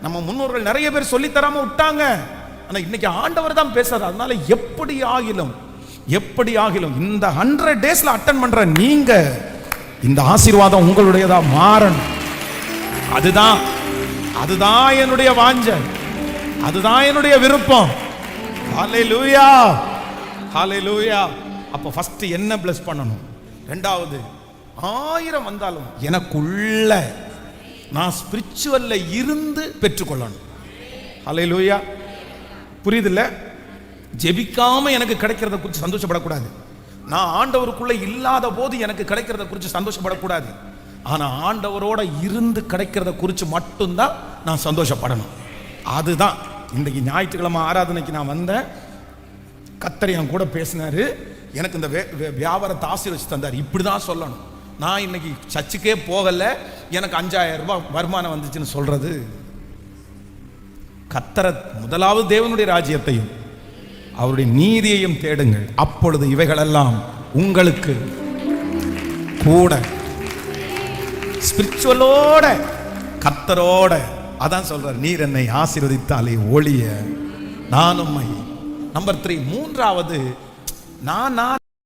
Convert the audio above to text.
நம்ம முன்னோர்கள் நிறைய பேர் சொல்லி தராம விட்டாங்க. ஆனா இன்னைக்கு ஆண்டவர் தான் பேசுறாரு. அதனால எப்படி ஆகிலும் இந்த 100 டேஸ்ல அட்டெண்ட் பண்ற நீங்க இந்த ஆசீர்வாதம் உங்களுடையதா மாறணும். அதுதான் என்னுடைய வாஞ்சை, அதுதான் என்னுடைய விருப்பம். ஹல்லேலூயா, ஹல்லேலூயா. அப்ப ஃபர்ஸ்ட் என்ன பிளஸ் பண்ணணும், ரெண்டாவது 1000 வந்தாலும் எனக்குள்ள நான் ஸ்பிரிச்சுவல்ல இருந்து பெற்றுக்கொள்ளணும். ஹல்லேலூயா. புரியுதுல்ல? ஜெபிக்காம எனக்கு கிடைக்கிறத குறித்து சந்தோஷப்படக்கூடாது. நான் ஆண்டவருக்குள்ள இல்லாத போது எனக்கு கிடைக்கிறத குறித்து சந்தோஷப்படக்கூடாது. ஆனா ஆண்டவரோட இருந்து கிடைக்கிறத குறித்து மட்டும்தான் நான் சந்தோஷப்படணும். அதுதான் இன்றைக்கு ஞாயிற்றுக்கிழமை ஆராதனைக்கு நான் வந்தேன். கர்த்தர் என் கூட பேசினாரு. எனக்கு இந்த வியாபாரத்தை ஆசீர்வதிச்சு தந்தார். இப்படிதான் சொல்லணும். நான் இன்னைக்கு சர்ச்சுக்கே போகல, எனக்கு 5000 ரூபாய் வருமானம் வந்துச்சுன்னு சொல்றது. கர்த்தரை முதலாவது தேவனுடைய ராஜ்யத்தையும் அவருடைய நீதியையும் தேடுங்கள், அப்பொழுது இவைகளெல்லாம் உங்களுக்கு கூட. ஸ்பிரிச்சுவலோட கர்த்தரோட அதான் சொல்றார், நீர் என்னை ஆசீர்வதித்தாலே ஒழிய நான் உம்மை. நம்பர் 3, மூன்றாவது நான்